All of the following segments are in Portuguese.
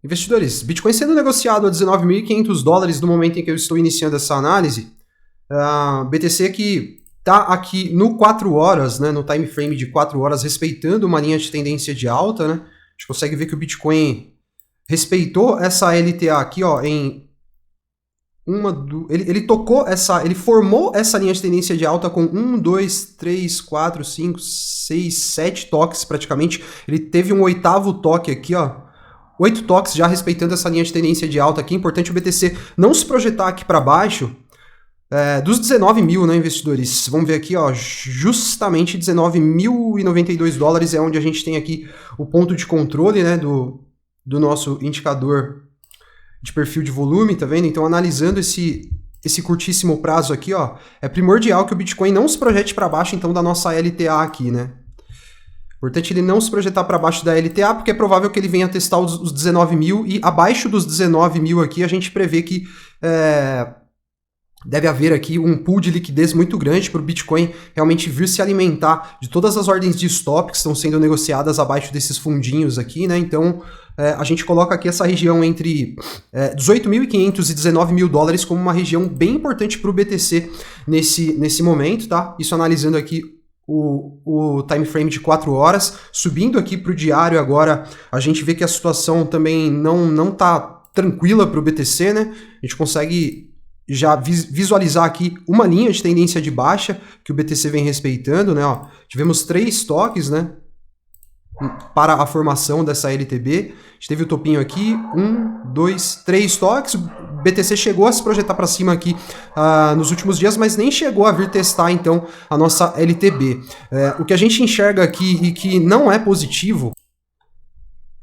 Investidores, Bitcoin sendo negociado a 19.500 dólares no momento em que eu estou iniciando essa análise. BTC que está aqui no 4 horas, né, no time frame de 4 horas, respeitando uma linha de tendência de alta, né? A gente consegue ver que o Bitcoin respeitou essa LTA aqui, ó, em ele formou essa linha de tendência de alta com 1, 2, 3, 4, 5, 6, 7 toques praticamente. Ele teve um 8º toque aqui, ó. 8 toques já respeitando essa linha de tendência de alta aqui. Importante o BTC não se projetar aqui para baixo dos 19 mil, né, investidores? Vamos ver aqui, ó, justamente 19.092 dólares é onde a gente tem aqui o ponto de controle, né, do nosso indicador de perfil de volume, tá vendo? Então, analisando esse curtíssimo prazo aqui, ó, é primordial que o Bitcoin não se projete para baixo, então, da nossa LTA aqui, né? Importante ele não se projetar para baixo da LTA, porque é provável que ele venha testar os 19 mil, e abaixo dos 19 mil aqui, a gente prevê que deve haver aqui um pool de liquidez muito grande para o Bitcoin realmente vir se alimentar de todas as ordens de stop que estão sendo negociadas abaixo desses fundinhos aqui, né? Então, a gente coloca aqui essa região entre 18.500 e 19 mil dólares como uma região bem importante para o BTC nesse momento, tá? Isso analisando aqui o time frame de 4 horas, subindo aqui para o diário agora, a gente vê que a situação também não tá tranquila para o BTC, né? A gente consegue já visualizar aqui uma linha de tendência de baixa que o BTC vem respeitando, né? Ó, tivemos 3 toques, né, para a formação dessa LTB. A gente teve o topinho aqui, 1, 2, 3 toques. O BTC chegou a se projetar para cima aqui nos últimos dias, mas nem chegou a vir testar, então, a nossa LTB. O que a gente enxerga aqui e que não é positivo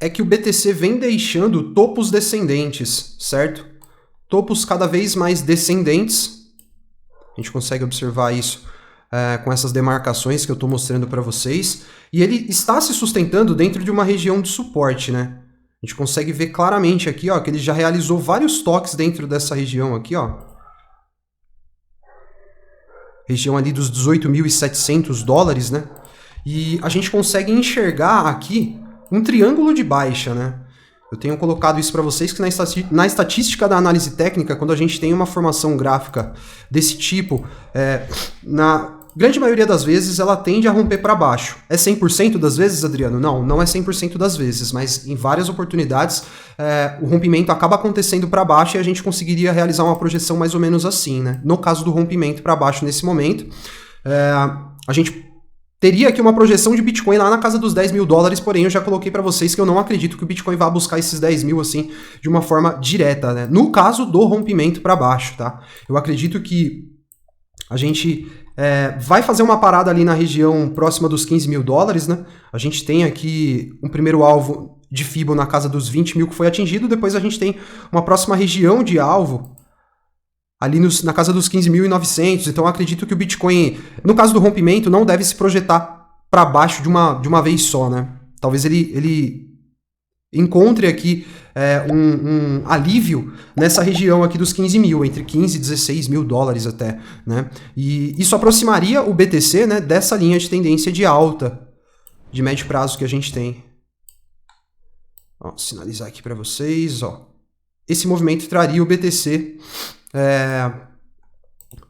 é que o BTC vem deixando topos descendentes, certo? Topos cada vez mais descendentes. A gente consegue observar isso com essas demarcações que eu estou mostrando para vocês. E ele está se sustentando dentro de uma região de suporte, né? A gente consegue ver claramente aqui, ó, que ele já realizou vários toques dentro dessa região aqui, ó. Região ali dos 18.700 dólares, né? E a gente consegue enxergar aqui um triângulo de baixa, né? Eu tenho colocado isso para vocês que na estatística da análise técnica, quando a gente tem uma formação gráfica desse tipo, na grande maioria das vezes ela tende a romper para baixo. É 100% das vezes, Adriano? Não é 100% das vezes, mas em várias oportunidades o rompimento acaba acontecendo para baixo e a gente conseguiria realizar uma projeção mais ou menos assim, né? No caso do rompimento para baixo nesse momento, a gente teria aqui uma projeção de Bitcoin lá na casa dos 10 mil dólares, porém eu já coloquei para vocês que eu não acredito que o Bitcoin vá buscar esses 10 mil assim de uma forma direta, né? No caso do rompimento para baixo, tá? Eu acredito que a gente vai fazer uma parada ali na região próxima dos 15 mil dólares, né? A gente tem aqui um primeiro alvo de Fibo na casa dos 20 mil que foi atingido, depois a gente tem uma próxima região de alvo ali na casa dos 15.900, então eu acredito que o Bitcoin, no caso do rompimento, não deve se projetar para baixo de uma vez só, né? Talvez ele encontre aqui um alívio nessa região aqui dos 15 mil, entre 15 e 16 mil dólares até, né? E isso aproximaria o BTC, né, dessa linha de tendência de alta de médio prazo que a gente tem. Ó, sinalizar aqui para vocês, ó. Esse movimento traria o BTC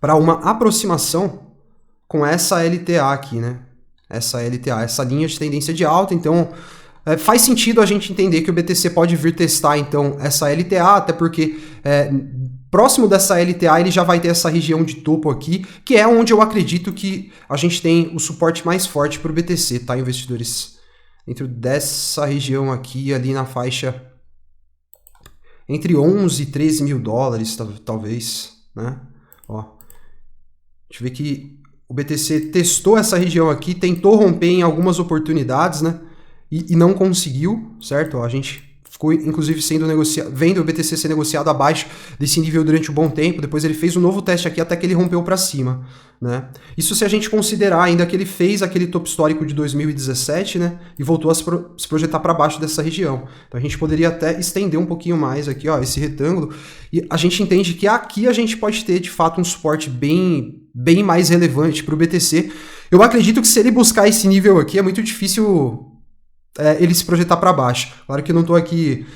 para uma aproximação com essa LTA aqui, né? Essa LTA, essa linha de tendência de alta, então faz sentido a gente entender que o BTC pode vir testar então essa LTA, até porque próximo dessa LTA ele já vai ter essa região de topo aqui, que é onde eu acredito que a gente tem o suporte mais forte para o BTC, tá, investidores? Dentro dessa região aqui, ali na faixa entre 11 e 13 mil dólares, talvez, né? Ó, deixa eu ver que o BTC testou essa região aqui, tentou romper em algumas oportunidades, né? E não conseguiu, certo? Ó, a gente ficou, inclusive, vendo o BTC ser negociado abaixo desse nível durante um bom tempo. Depois ele fez um novo teste aqui até que ele rompeu para cima, né? Isso se a gente considerar ainda que ele fez aquele topo histórico de 2017, né? E voltou a se projetar para baixo dessa região. Então a gente poderia até estender um pouquinho mais aqui, ó, esse retângulo. E a gente entende que aqui a gente pode ter, de fato, um suporte bem mais relevante para o BTC. Eu acredito que se ele buscar esse nível aqui, é muito difícil ele se projetar para baixo. Claro que eu não estou aqui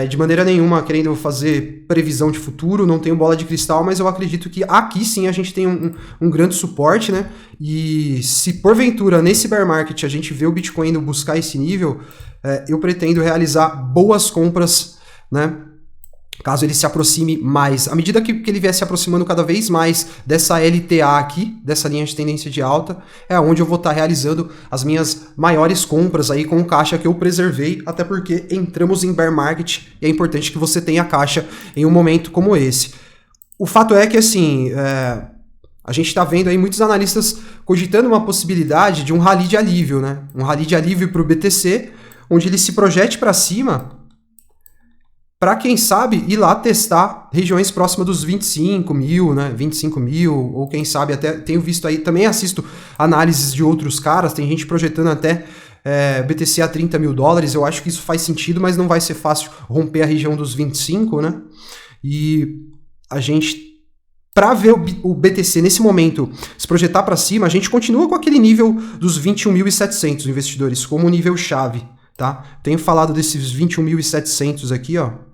de maneira nenhuma querendo fazer previsão de futuro, não tenho bola de cristal, mas eu acredito que aqui sim a gente tem um grande suporte, né? E se porventura nesse bear market a gente vê o Bitcoin indo buscar esse nível, eu pretendo realizar boas compras, né? Caso ele se aproxime mais. À medida que ele vier se aproximando cada vez mais dessa LTA aqui, dessa linha de tendência de alta, é onde eu vou estar realizando as minhas maiores compras aí com caixa que eu preservei, até porque entramos em bear market e é importante que você tenha caixa em um momento como esse. O fato é que, assim, a gente está vendo aí muitos analistas cogitando uma possibilidade de um rally de alívio, né? Um rally de alívio para o BTC, onde ele se projete para cima, para quem sabe ir lá testar regiões próximas dos 25 mil, né? 25 mil, ou quem sabe até, tenho visto aí, também assisto análises de outros caras, tem gente projetando até BTC a 30 mil dólares, eu acho que isso faz sentido, mas não vai ser fácil romper a região dos 25, né? E a gente, para ver o BTC nesse momento se projetar para cima, a gente continua com aquele nível dos 21.700 investidores, como nível chave, tá? Tenho falado desses 21.700 aqui, ó.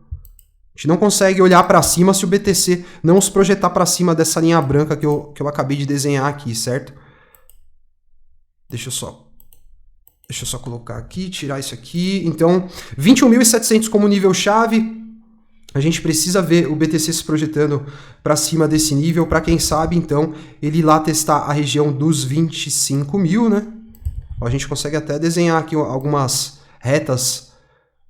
A gente não consegue olhar para cima se o BTC não se projetar para cima dessa linha branca que eu acabei de desenhar aqui, certo? Deixa eu só colocar aqui, tirar isso aqui. Então, 21.700 como nível chave. A gente precisa ver o BTC se projetando para cima desse nível, para quem sabe, então, ele ir lá testar a região dos 25 mil, né? Ó, a gente consegue até desenhar aqui algumas retas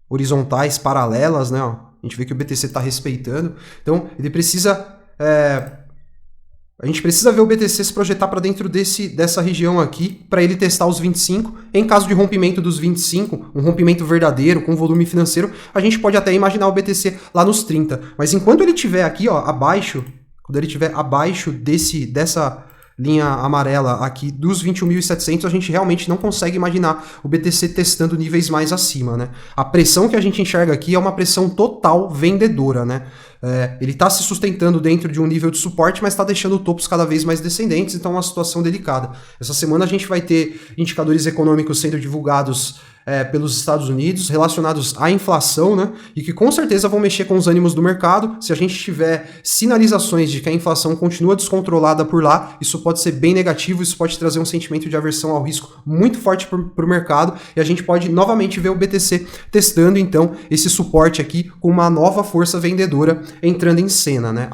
horizontais paralelas, né? Ó, a gente vê que o BTC está respeitando. Então, ele precisa... a gente precisa ver o BTC se projetar para dentro dessa região aqui, para ele testar os 25. Em caso de rompimento dos 25, um rompimento verdadeiro, com volume financeiro, a gente pode até imaginar o BTC lá nos 30. Mas enquanto ele estiver aqui, ó, abaixo, quando ele estiver abaixo dessa linha amarela aqui dos 21.700, a gente realmente não consegue imaginar o BTC testando níveis mais acima, né? A pressão que a gente enxerga aqui é uma pressão total vendedora, né? Ele está se sustentando dentro de um nível de suporte, mas está deixando topos cada vez mais descendentes, então é uma situação delicada. Essa semana a gente vai ter indicadores econômicos sendo divulgados pelos Estados Unidos, relacionados à inflação, né? E que com certeza vão mexer com os ânimos do mercado. Se a gente tiver sinalizações de que a inflação continua descontrolada por lá, isso pode ser bem negativo, isso pode trazer um sentimento de aversão ao risco muito forte para o mercado, e a gente pode novamente ver o BTC testando, então, esse suporte aqui com uma nova força vendedora entrando em cena, né?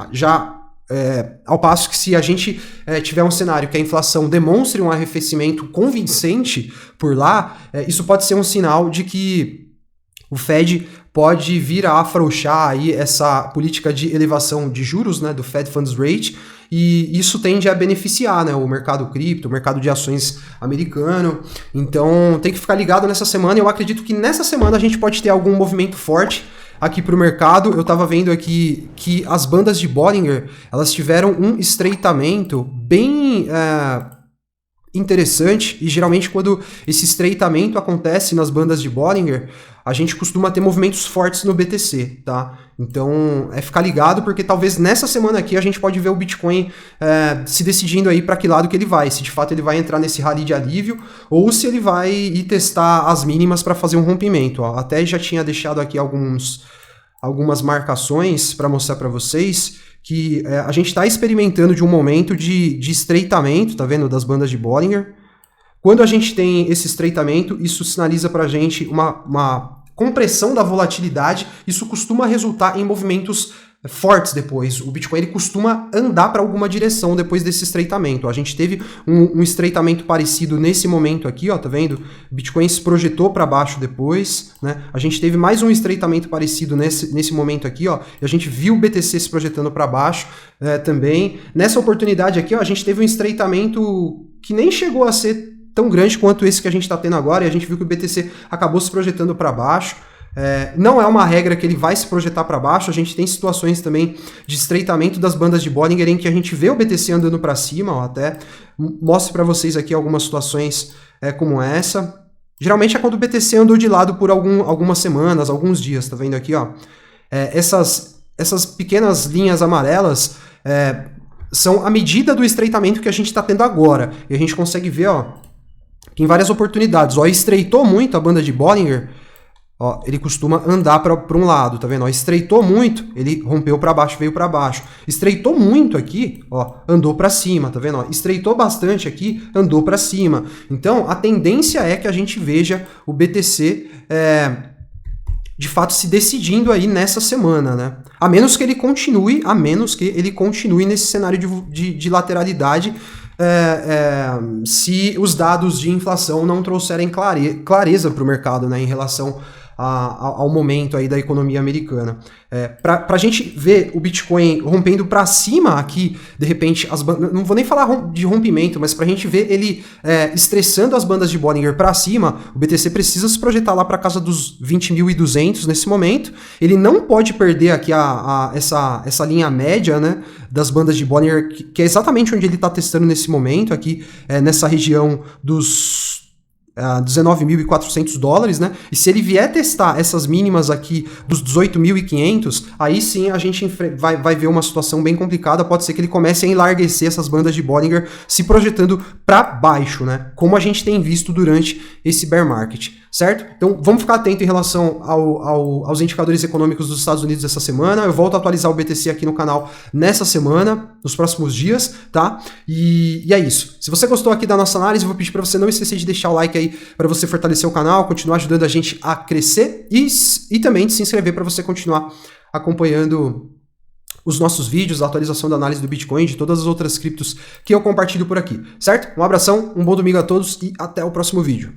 Ao passo que se a gente tiver um cenário que a inflação demonstre um arrefecimento convincente por lá, isso pode ser um sinal de que o Fed pode vir a afrouxar aí essa política de elevação de juros, né, do Fed Funds Rate, e isso tende a beneficiar, né, o mercado cripto, o mercado de ações americano. Então tem que ficar ligado nessa semana, e eu acredito que nessa semana a gente pode ter algum movimento forte aqui para o mercado. Eu estava vendo aqui que as bandas de Bollinger, elas tiveram um estreitamento bem interessante, e geralmente quando esse estreitamento acontece nas bandas de Bollinger, a gente costuma ter movimentos fortes no BTC, tá? Então, ficar ligado, porque talvez nessa semana aqui a gente pode ver o Bitcoin se decidindo aí para que lado que ele vai, se de fato ele vai entrar nesse rally de alívio, ou se ele vai ir testar as mínimas para fazer um rompimento, ó. Até já tinha deixado aqui algumas marcações para mostrar para vocês que a gente está experimentando de um momento de estreitamento, tá vendo, das bandas de Bollinger. Quando a gente tem esse estreitamento, isso sinaliza para a gente uma compressão da volatilidade. Isso costuma resultar em movimentos fortes depois. O Bitcoin ele costuma andar para alguma direção depois desse estreitamento. A gente teve um estreitamento parecido nesse momento aqui, ó, tá vendo? O Bitcoin se projetou para baixo depois, né? A gente teve mais um estreitamento parecido nesse momento aqui, ó, e a gente viu o BTC se projetando para baixo também. Nessa oportunidade aqui, ó, a gente teve um estreitamento que nem chegou a ser tão grande quanto esse que a gente está tendo agora, e a gente viu que o BTC acabou se projetando para baixo. Não é uma regra que ele vai se projetar para baixo, a gente tem situações também de estreitamento das bandas de Bollinger em que a gente vê o BTC andando para cima, ó, até mostro para vocês aqui algumas situações como essa. Geralmente é quando o BTC andou de lado por algumas semanas, alguns dias, tá vendo aqui, ó? Essas pequenas linhas amarelas são a medida do estreitamento que a gente está tendo agora, e a gente consegue ver, ó, que em várias oportunidades, ó, estreitou muito a banda de Bollinger. Ó, ele costuma andar para um lado, tá vendo? Ó, estreitou muito, ele rompeu para baixo, veio para baixo. Estreitou muito aqui, ó, andou para cima, tá vendo? Ó, estreitou bastante aqui, andou para cima. Então, a tendência é que a gente veja o BTC de fato se decidindo aí nessa semana, né? A menos que ele continue nesse cenário de lateralidade, se os dados de inflação não trouxerem clareza para o mercado, né, em relação ao momento aí da economia americana. Para a gente ver o Bitcoin rompendo para cima aqui, de repente, não vou nem falar de rompimento, mas para a gente ver ele estressando as bandas de Bollinger para cima, o BTC precisa se projetar lá para casa dos 20.200 nesse momento. Ele não pode perder aqui essa linha média, né, das bandas de Bollinger, que é exatamente onde ele está testando nesse momento, aqui nessa região dos $19.400, né? E se ele vier testar essas mínimas aqui dos 18.500, aí sim a gente vai ver uma situação bem complicada. Pode ser que ele comece a enlarguecer essas bandas de Bollinger, se projetando para baixo, né? Como a gente tem visto durante esse bear market, certo? Então vamos ficar atento em relação aos indicadores econômicos dos Estados Unidos essa semana. Eu volto a atualizar o BTC aqui no canal nessa semana, nos próximos dias, tá? E é isso. Se você gostou aqui da nossa análise, eu vou pedir para você não esquecer de deixar o like aí para você fortalecer o canal, continuar ajudando a gente a crescer e também de se inscrever para você continuar acompanhando os nossos vídeos, a atualização da análise do Bitcoin, de todas as outras criptos que eu compartilho por aqui, certo? Um abração, um bom domingo a todos e até o próximo vídeo.